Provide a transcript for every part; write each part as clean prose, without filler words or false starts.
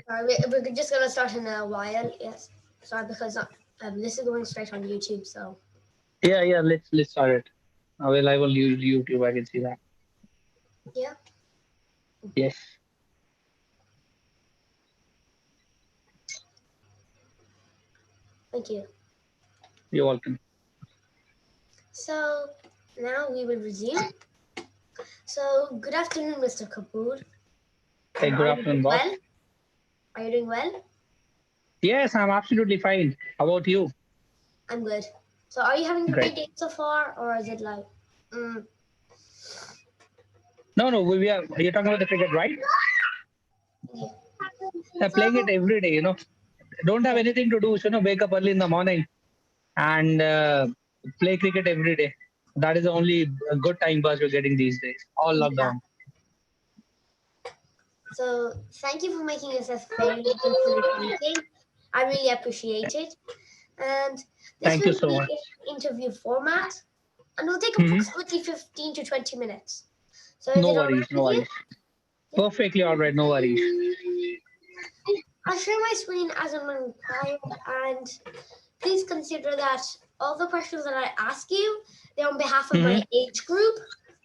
We're just gonna start in a while. Yes. Sorry, because this is going straight on YouTube. So Yeah, yeah. Let's start it. Well, I will use YouTube. I can see that. yeah. Yes, Thank you. you're welcome. So now we will resume. So good afternoon, Mr. Kapoor. Hey, good Are you afternoon, doing boss. well? Are you doing well? Yes, I'm absolutely fine. How about you? I'm good. So are you having a Great. great day so far, or is it like, mm, No, no, we are. You're talking about the cricket, right? yeah. I'm So playing it every day. Don't have yeah. anything to do. So, wake up early in the morning and play cricket every day. That is the only good time pass we're getting these days. All Yeah. lockdown. So thank you for making us as very facilitating. I really appreciate it. And this Thank you will so be much. an interview format, and will take Hmm. approximately 15 to 20 minutes. So is No it all worries, right no with you? worries. Yeah. Perfectly all right, no worries. I'll share my screen as and when required, and please consider that all the questions that I ask you, they're on behalf of Hmm. my age group,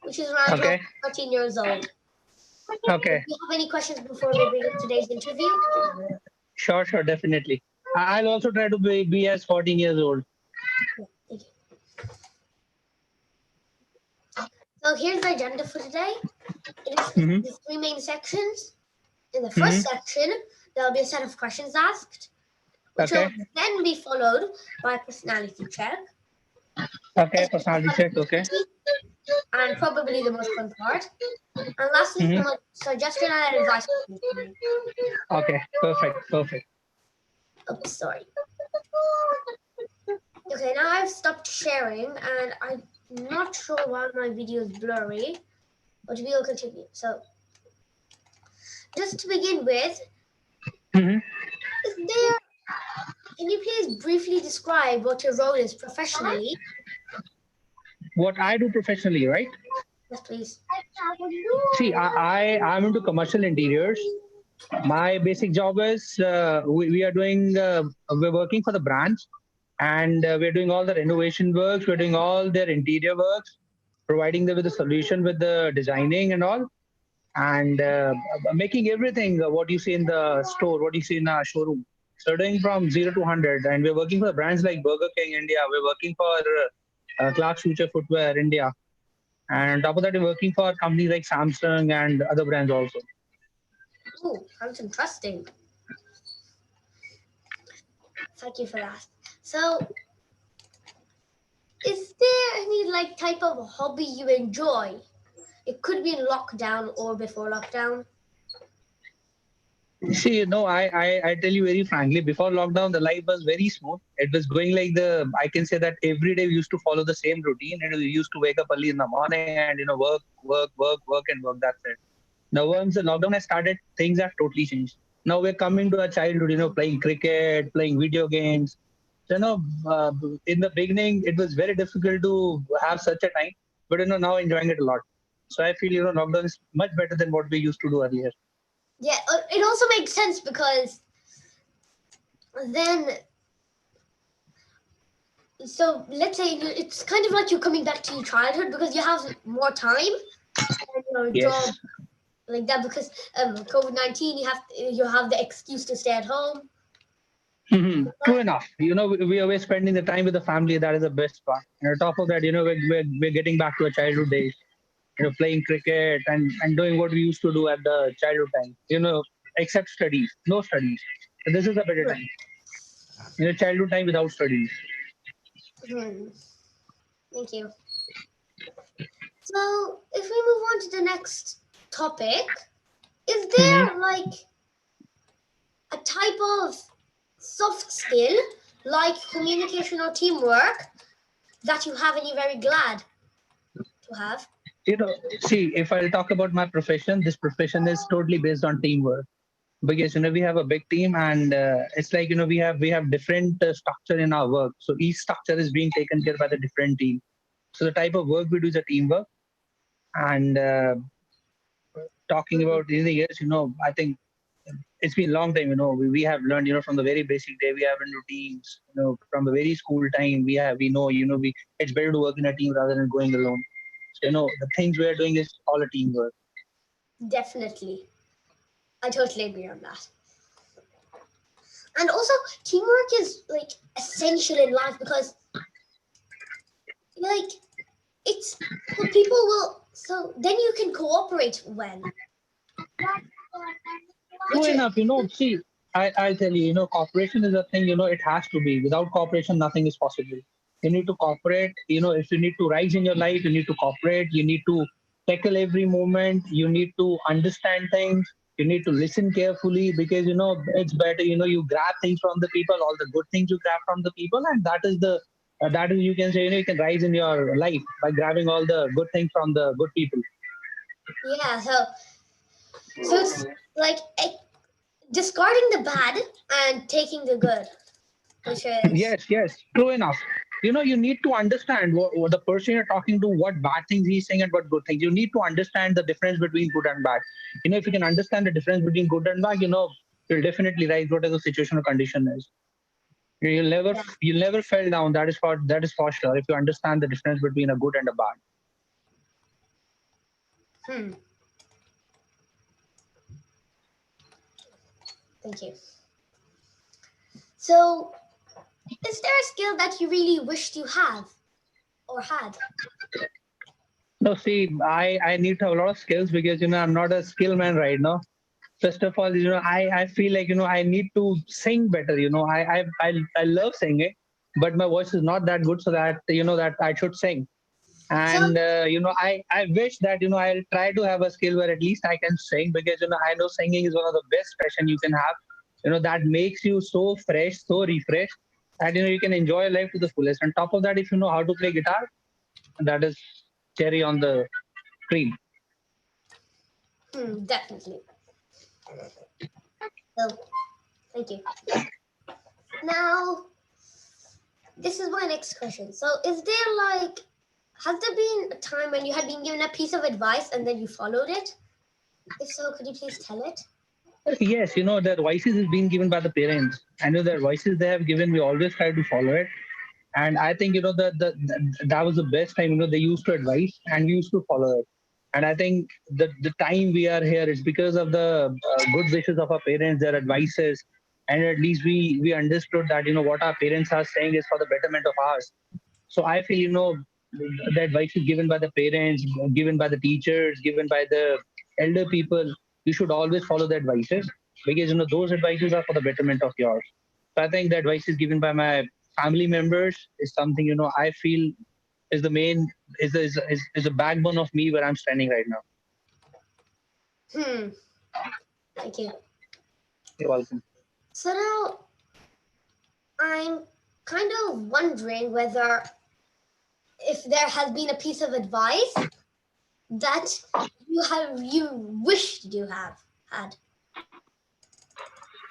which is around 12 Okay, to 13 years old. So okay. do you have any questions before we begin today's interview? Sure, sure, definitely. I'll also try to be as 14 years old. Yeah, thank you. So here's the agenda for today. It is Hmm. the three main sections. In the first Hmm. section, there will be a set of questions asked, which will Okay, then be followed by a personality check, a okay. set of Personality fun check. Okay. activity, and probably the most fun part. And lastly, Hmm. some suggestion and advice questions for you. Okay, perfect, perfect. Oops, sorry. Okay, now I've stopped sharing, and I'm not sure why my video is blurry, but we will continue. So, just to begin with, Hmm. is there? Can you please briefly describe what your role is professionally? What I do professionally, right? Yes, please. See, I'm into commercial interiors. My basic job is we are doing we're working for the brands, and we're doing all the renovation works. We're doing all their interior works, providing them with a solution with the designing and all, and making everything what you see in the store, what you see in our showroom. So doing from 0 to 100, and we're working for brands like Burger King India. We're working for Clark's Future Footwear India, and on top of that, we're working for companies like Samsung and other brands also. Oh, sounds interesting. Thank you for that. So, is there any like type of hobby you enjoy? It could be in lockdown or before lockdown. See, I tell you very frankly, before lockdown, the life was very smooth. It was going like I can say that every day we used to follow the same routine. And we used to wake up early in the morning and, work, work, work, work, and work. That's it. Now, once the lockdown has started, things have totally changed. Now we're coming to our childhood, playing cricket, playing video games. So, in the beginning, it was very difficult to have such a time, but, now enjoying it a lot. So I feel, lockdown is much better than what we used to do earlier. Yeah, it also makes sense because then, so let's say it's kind of like you're coming back to your childhood because you have more time and your Yes. job like that because COVID-19 you have the excuse to stay at home. True enough. We are always spending the time with the family. That is the best part. And on top of that, we're getting back to our childhood days. Playing cricket and doing what we used to do at the childhood time. Except studies, no studies. So this is a better Right. time. Childhood time without studies. Hmm. Thank you. So if we move on to the next topic, is Hmm. there like a type of soft skill like communication or teamwork that you have and you're very glad to have? See, if I'll talk about my profession, this profession is totally based on teamwork. Because we have a big team, and it's like we have different structure in our work. So each structure is being taken care by the different team. So the type of work we do is a teamwork. And talking Mhm. about anything else, I think it's been a long time. We have learned, from the very basic day we have in routines. From the very school time we know, it's better to work in a team rather than going alone. So, the things we are doing is all a teamwork. Definitely. I totally agree on that. And also, teamwork is like essential in life because, like, it's so people will, so then you can cooperate well, True which is, enough, see, I'll tell you, cooperation is a thing, it has to be. Without cooperation, nothing is possible. You need to cooperate, if you need to rise in your life, you need to cooperate, you need to tackle every moment, you need to understand things, you need to listen carefully because, it's better, you grab things from the people, all the good things you grab from the people, and that is, you can say, you can rise in your life by grabbing all the good things from the good people. yeah, so it's like discarding the bad and taking the good, which is, Yes, yes, true enough. You need to understand what the person you're talking to, what bad things he's saying and what good things. You need to understand the difference between good and bad. If you can understand the difference between good and bad, you'll definitely rise whatever the situation or condition is. yeah. You'll never fall down. That is for sure. If you understand the difference between a good and a bad. Hmm. Thank you. So, is there a skill that you really wished you have or had? No, see, I need to have a lot of skills because I'm not a skill man right now. First of all, I feel like I need to sing better. I love singing, but my voice is not that good, so that that I should sing. So, And I wish that I'll try to have a skill where at least I can sing because I know singing is one of the best passion you can have. That makes you so fresh, so refreshed, and you can enjoy life to the fullest. On top of that, if you know how to play guitar, that is cherry on the cream. definitely. So, thank you. Now, this is my next question. So, has there been a time when you had been given a piece of advice and then you followed it? If so, could you please tell it? Yes, the advices is being given by the parents. I know the advices they have given, we always try to follow it. And I think, that was the best time, they used to advise and we used to follow it. And I think the time we are here is because of the good wishes of our parents, their advices. And at least we understood that, what our parents are saying is for the betterment of ours. So I feel, the advice is given by the parents, given by the teachers, given by the elder people. You should always follow the advices because those advices are for the betterment of yours. So I think the advice is given by my family members is something I feel is the main is the backbone of me where I'm standing right now. Hmm. Thank you. You're welcome. So now I'm kind of wondering whether if there has been a piece of advice that you wished you have had.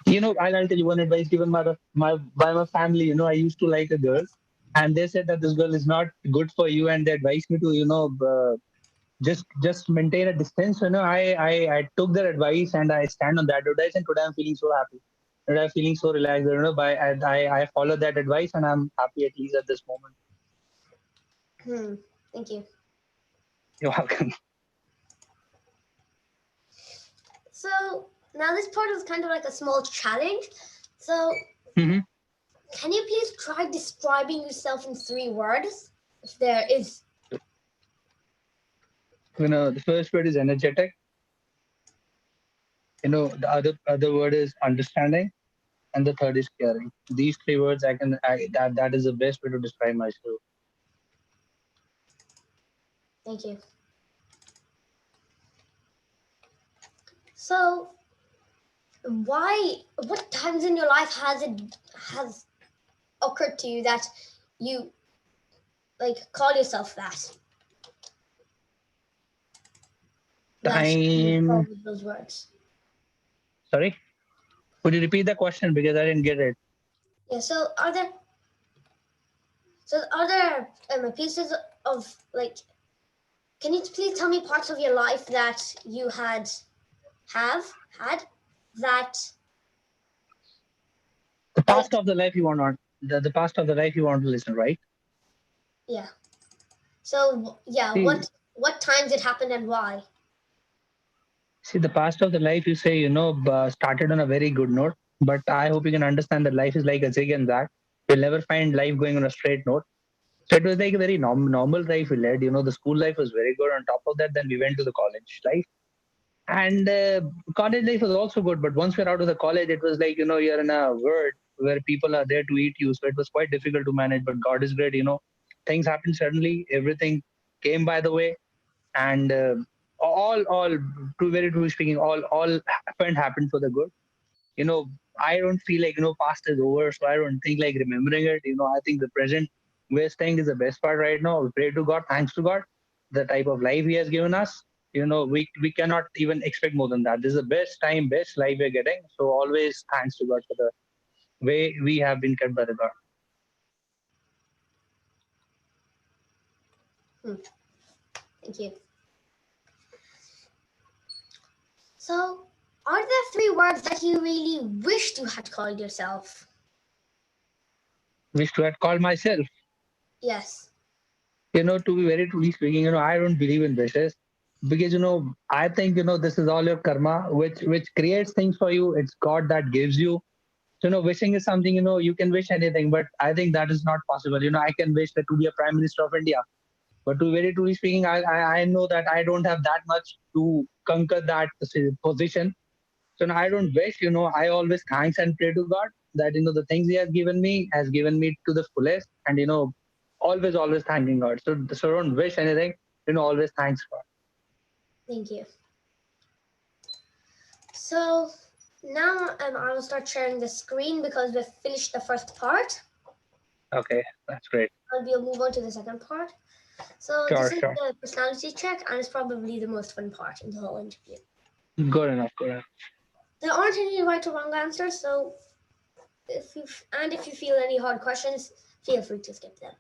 I'll tell you one advice given by my family. I used to like a girl, and they said that this girl is not good for you, and they advised me to just maintain a distance. I took their advice and I stand on that advice, and today I'm feeling so happy. Today I'm feeling so relaxed. By I followed that advice, and I'm happy at least at this moment. Hmm. Thank you. You're welcome. So now this part is kind of like a small challenge. So hmm can you please try describing yourself in 3 words? If there is. The first word is energetic. The other word is understanding, and the third is caring. These three words that is the best way to describe myself. Thank you. So what times in your life has occurred to you that you like call yourself that? That you call Time. with those words. Sorry. Could you repeat the question because I didn't get it? Yeah. So are there pieces of like? Can you please tell me parts of your life that you have had? that The like past of the life you want on the past of the life you want to listen, right? yeah. So yeah, See, what times it happened and why? see, the past of the life you say, started on a very good note. But I hope you can understand that life is like a zig and zag. You'll never find life going on a straight note. So it was like a very normal life we led. The school life was very good. On top of that, then we went to the college life. And college life was also good. But once we're out of the college, it was like, you're in a world where people are there to eat you. So it was quite difficult to manage. But God is great. Things happened suddenly. Everything came by the way. And all, to very truly speaking, all happened for the good. you know I don't feel like past is over, so I don't think like remembering it. I think the present we're staying is the best part right now. We pray to God, thanks to God, the type of life He has given us. We cannot even expect more than that. This is the best time, best life we're getting, so always thanks to God for the way we have been kept by the God. Hmm, thank you. So, are there three words that you really wished you had called yourself? Wish to have called myself. Yes. To be very truly speaking, I don't believe in wishes, because I think this is all your karma, which creates things for you. It's God that gives you. So wishing is something, you can wish anything, but I think that is not possible. I can wish that to be a prime minister of India, but to very truly speaking, I know that I don't have that much to conquer that position. So now I don't wish. I always thanks and pray to God that the things He has given me to the fullest, and always thanking God. So don't wish anything. Always thanks God. Thank you. So now I will start sharing the screen because we've finished the first part. Okay, that's great. We'll move on to the second part. So Sure, this is sure. the personality check, and it's probably the most fun part in the whole interview. Good enough. Good enough. There aren't any right or wrong answers, so if you feel any hard questions, feel free to skip them.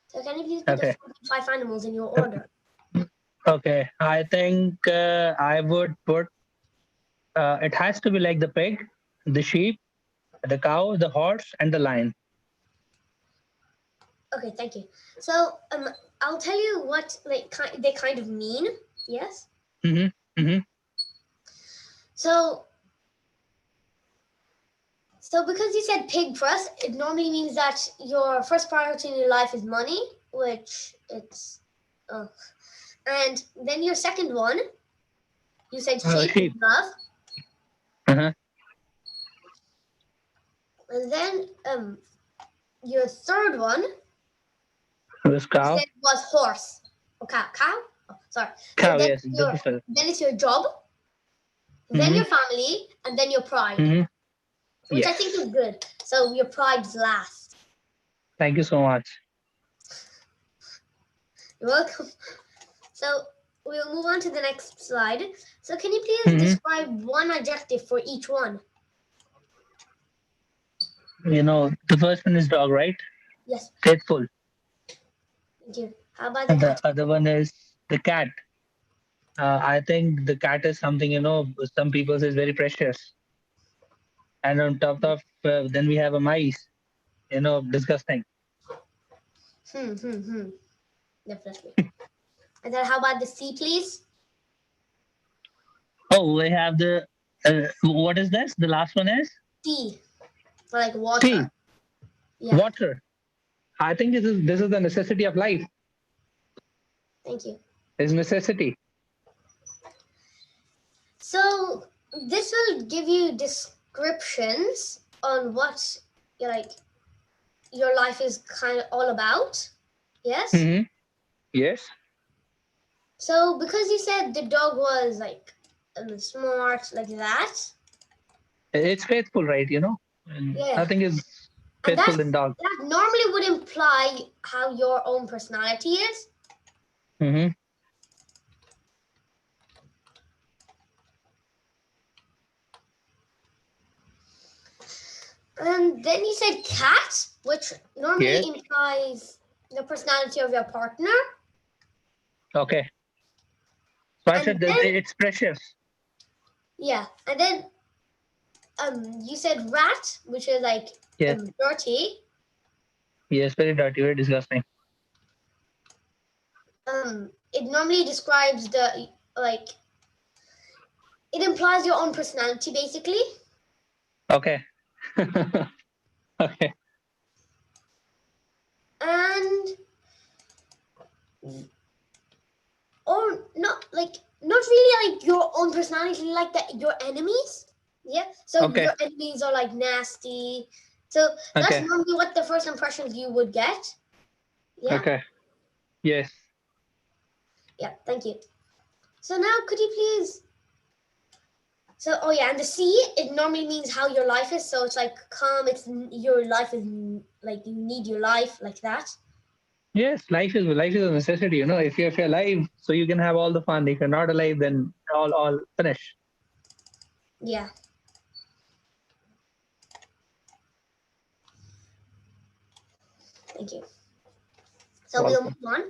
So can you please put the Okay. five animals in your order? Okay. I think I would put. It has to be like the pig, the sheep, the cow, the horse, and the lion. Okay, thank you. So I'll tell you what they kind of mean. Yes. Mm-hmm. Mm-hmm. So because you said pig first, it normally means that your first priority in your life is money, which it's, oh. And then your second one, you said sheep is Sheep. love, Uh-huh. and then your third one This you cow. said was horse. Oh, cow. Oh, sorry. Cow. Yes. The different. Then it's your job, then Mm-hmm. your family, and then your pride, Mm-hmm. which I think Yes. is good. So your pride's last. Thank you so much. You're welcome. So we'll move on to the next slide. So can you please Mm-hmm. describe one adjective for each one? The first one is dog, right? Yes, Faithful. thank you. How about the And the cat? other one is the cat. I think the cat is something, some people say is very precious. And on top of, then we have a mice, disgusting. Hmm. Definitely. And then how about the sea, please? Oh, we have what is this? The last one is Sea, like water. sea, Yeah, water. I think this is the necessity of life. thank you. Is necessity. So this will give you descriptions on what like your life is kind of all about. Yes. Mm-hmm. Yes. So because you said the dog was like smart like that, It's faithful, right? And yeah, nothing is and faithful in dog. that normally would imply how your own personality is. Mm-hmm. And then you said cat, which normally Yes. implies the personality of your partner. Okay. So I And said that then it's precious. yeah, and then You said rat, which is like Yes. dirty. Yes, very dirty, very disgusting. It normally describes the like it implies your own personality basically. Okay. Okay. And or not like not really like your own personality, like that your enemies. Yeah. So Okay. your enemies are like nasty. So that's Okay. normally what the first impressions you would get. Yeah. Okay. Yes. Yeah. Thank you. So now could you please so oh yeah, and the C it normally means how your life is. So it's like calm. It's your life is like you need your life like that. Yes, life is a necessity, If you're alive, so you can have all the fun. If you're not alive, then all finish. Yeah. Thank you. So we'll Welcome. move on.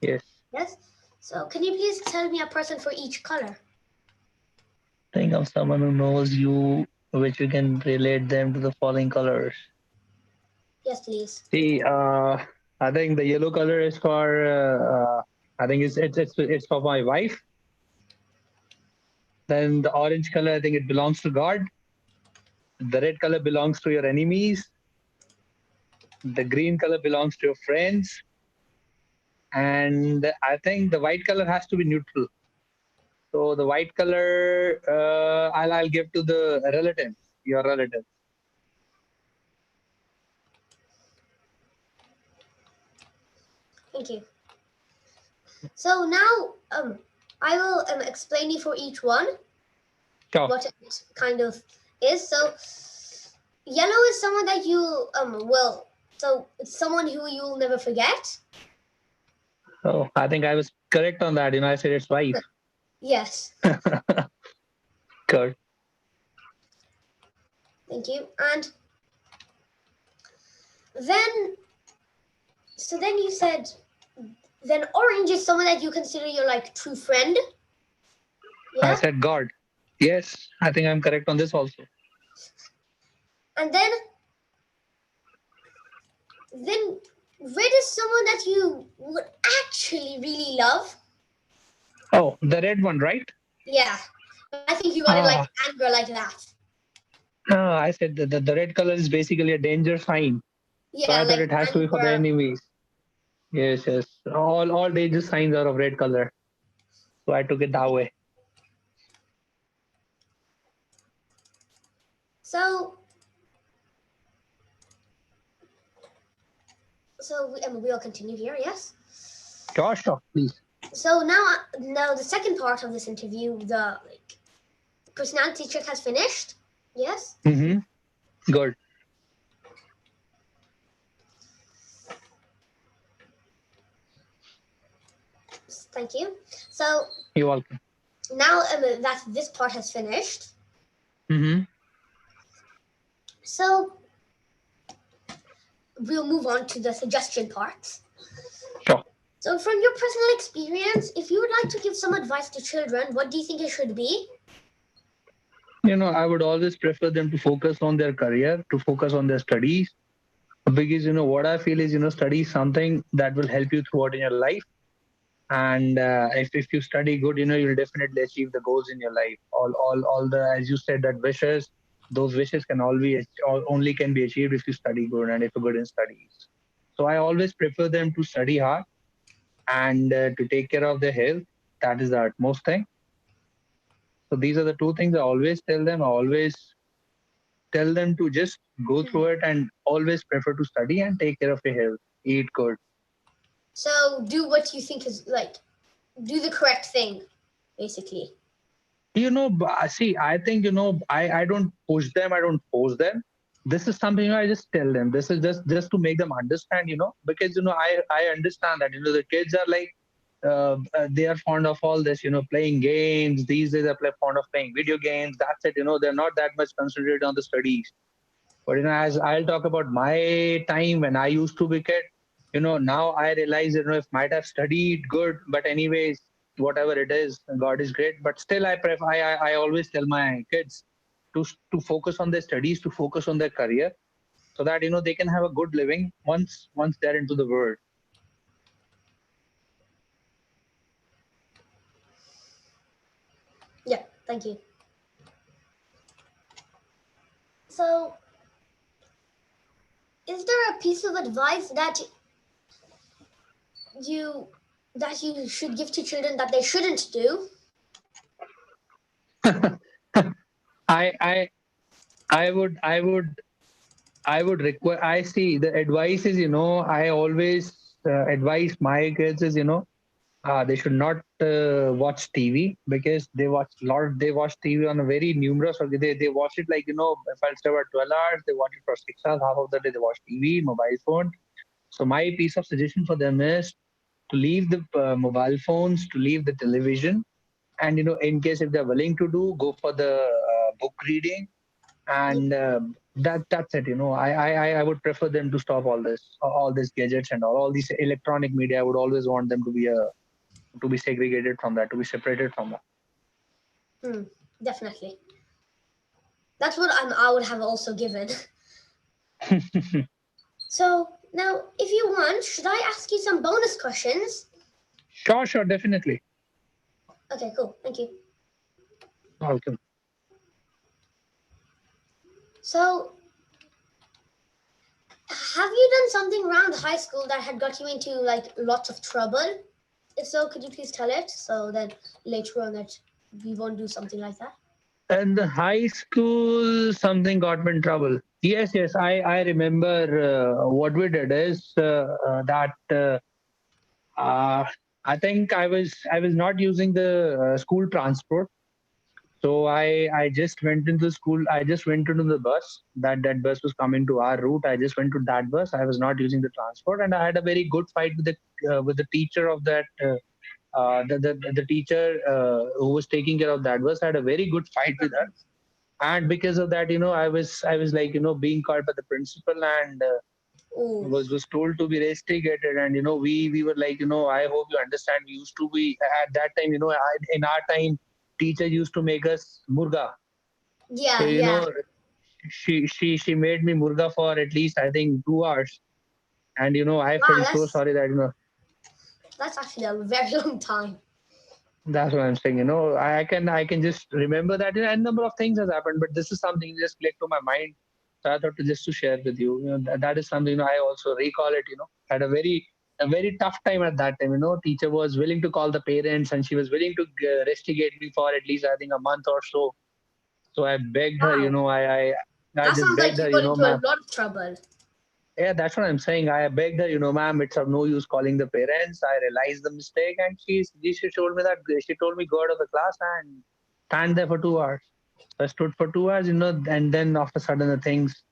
Yes. Yes. So can you please tell me a person for each color? Think of someone who knows you, which you can relate them to the following colors. Yes, please. See, I think the yellow color is for. I think it's for my wife. Then the orange color, I think it belongs to God. The red color belongs to your enemies. The green color belongs to your friends. And I think the white color has to be neutral. So the white color, I'll give to the relatives, your relatives. Thank you. So now I will explain you for each one Sure. what it kind of is. So yellow is someone that you will so it's someone who you'll never forget. So I think I was correct on that. I said it's wife. Yes. Good. Thank you. And then so then you said then orange is someone that you consider your like true friend. I Yeah. said God. Yes, I think I'm correct on this also. And then red is someone that you would actually really love. Oh, the red one, right? Yeah. I think you got it like Ah, anger like that. I said the red color is basically a danger sign. So Yeah, I thought like it has to be for the anger. enemies. Yes, yes. All danger signs are of red color. So I took it that way. So we'll continue here. Yes. Sure, sure, please. So now the second part of this interview, the like personality check has finished. Yes. Mm-hmm. Good. Thank you. So You're welcome. now that this part has finished, Mm-hmm. so we'll move on to the suggestion part. Sure. So, from your personal experience, if you would like to give some advice to children, what do you think it should be? I would always prefer them to focus on their career, to focus on their studies, because what I feel is study is something that will help you throughout in your life. And if you study good, you'll definitely achieve the goals in your life. All the, as you said, that wishes, those wishes can always only can be achieved if you study good and if you're good in studies. So I always prefer them to study hard and to take care of their health. That is the utmost thing. So these are the two things I always tell them. I always tell them to just go through it and always prefer to study and take care of your health. Eat good. So, do what you think is like, do the correct thing, basically. See, I think, I don't push them. I don't force them. This is something I just tell them. This is just to make them understand, because, I understand that, the kids are like, they are fond of all this, playing games. These days they're fond of playing video games. That's it. They're not that much concentrated on the studies. But as I'll talk about my time when I used to be kid, now I realize, if might have studied good, but anyways, whatever it is, God is great. But still, I always tell my kids, to focus on their studies, to focus on their career, so that they can have a good living once they're into the world. Yeah, thank you. So, is there a piece of advice you you should give to children that they shouldn't do? I I I would require. I see the advice is, I always advise my kids is, they should not watch TV, because they watch TV on a very numerous, or they watch it like, if I'll say about 12 hours, they watch it for 6 hours, half of the day they watch TV, mobile phone. So my piece of suggestion for them is to leave the mobile phones, to leave the television, and in case if they're willing to do, go for the book reading, Yeah. and that's it. I would prefer them to stop all these gadgets and all these electronic media. I would always want them to be segregated from that, to be separated from that. Hmm, definitely. That's what I would have also given. So now, if you want, should I ask you some bonus questions? Sure, definitely. Okay, cool. Thank you. Welcome. So, have you done something around high school that had got you into like lots of trouble? If so, could you please tell it so that later on that we won't do something like that? And the high school, something got me in trouble. Yes. I remember what we did is that uh, I think I was not using the school transport. So I just went into school. I just went into the bus. That bus was coming to our route. I just went to that bus. I was not using the transport, and I had a very good fight with the teacher of that. The teacher who was taking care of that bus. I had a very good fight with her, and because of that, I was like, being called by the principal, and Oh, was told to be restigated. And we were like, I hope you understand, we used to be at that time, in our time, teacher used to make us murga. So yeah, yeah. she made me murga for at least, I think, 2 hours. And I Wow, felt so sorry that that's actually a very long time. that's what I'm saying. I can just remember that, a number of things has happened, but this is something that just clicked to my mind. So I thought to just to share with you. That is something, I also recall it. Had a very tough time at that time. Teacher was willing to call the parents, and she was willing to restigate me for at least, I think, a month or so. So I begged her. Wow, I that just sounds like begged you her. got into a Ma'am. lot of trouble. Yeah, that's what I'm saying. I begged her, ma'am, it's of no use calling the parents. I realized the mistake, and she told me that she told me go out of the class and stand there for 2 hours. So I stood for 2 hours, and then all of a sudden the things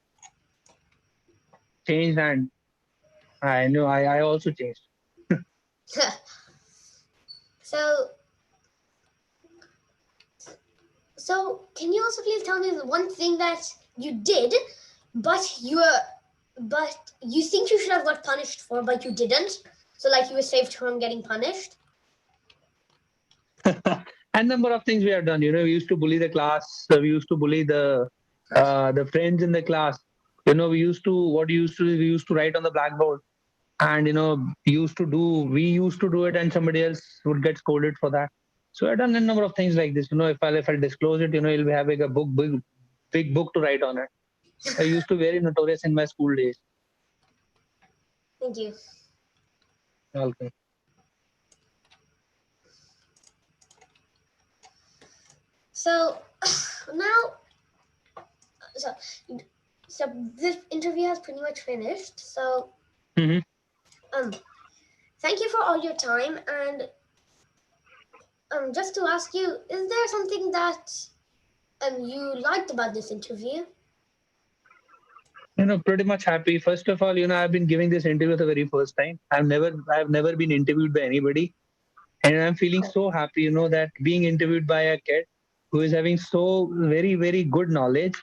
changed, and I knew I also changed. so, so can you also please tell me the one thing that you did, but but you think you should have got punished for, but you didn't? So, like, you were saved from getting punished. And number of things we have done. We used to bully the class. We used to bully the friends in the class. We used to what we used to do, we used to write on the blackboard, and we used to do it, and somebody else would get scolded for that. So I've done a number of things like this. If I disclose it, you'll be having a big book to write on it. I used to very notorious in my school days. Thank you. Okay. So now, so so this interview has pretty much finished. So Hmm. um, thank you for all your time. And just to ask you, is there something that you liked about this interview? Pretty much happy. First of all, I've been giving this interview the very first time. I've never been interviewed by anybody, and I'm feeling so happy. That being interviewed by a kid who is having so very very good knowledge.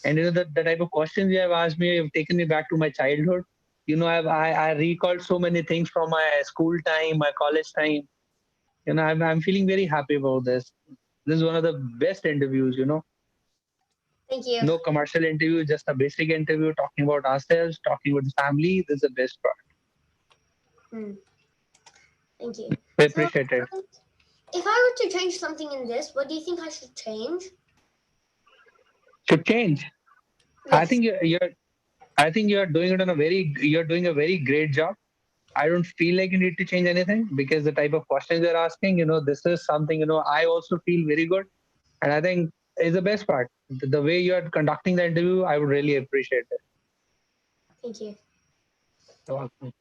And the type of questions you have asked me have taken me back to my childhood. I recalled so many things from my school time, my college time. I'm feeling very happy about this. This is one of the best interviews. Thank you. No commercial interview, just a basic interview, talking about ourselves, talking about the family. This is the best part. Hmm. Thank you. We So, appreciate it. if I were to change something in this, what do you think I should change? Should change. I Yes. think I think you're doing a very great job. I don't feel like you need to change anything because the type of questions you're asking, this is something, I also feel very good. And I think is the best part. The way you are conducting the interview, I would really appreciate it. Thank you. You're welcome.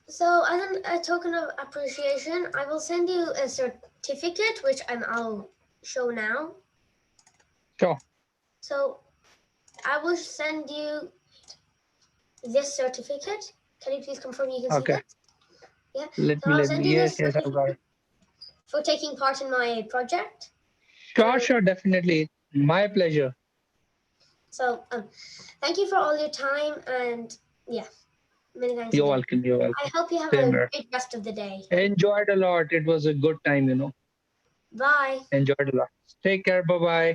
So, as a token of appreciation, I will send you a certificate, which I'll show now. Sure. So, I will send you this certificate. Can you please confirm you can see Okay. that? Yeah. So, I'll Let send me, you yes, this yes, I've got certificate it. for taking part in my project. Sure, And sure, definitely. My pleasure. so, thank you for all your time. And yeah, many thanks You're again. welcome. You're I welcome. hope you have Same a here. great rest of the day. Enjoyed a lot. It was a good time. Bye. Enjoyed a lot. Take care. Bye bye.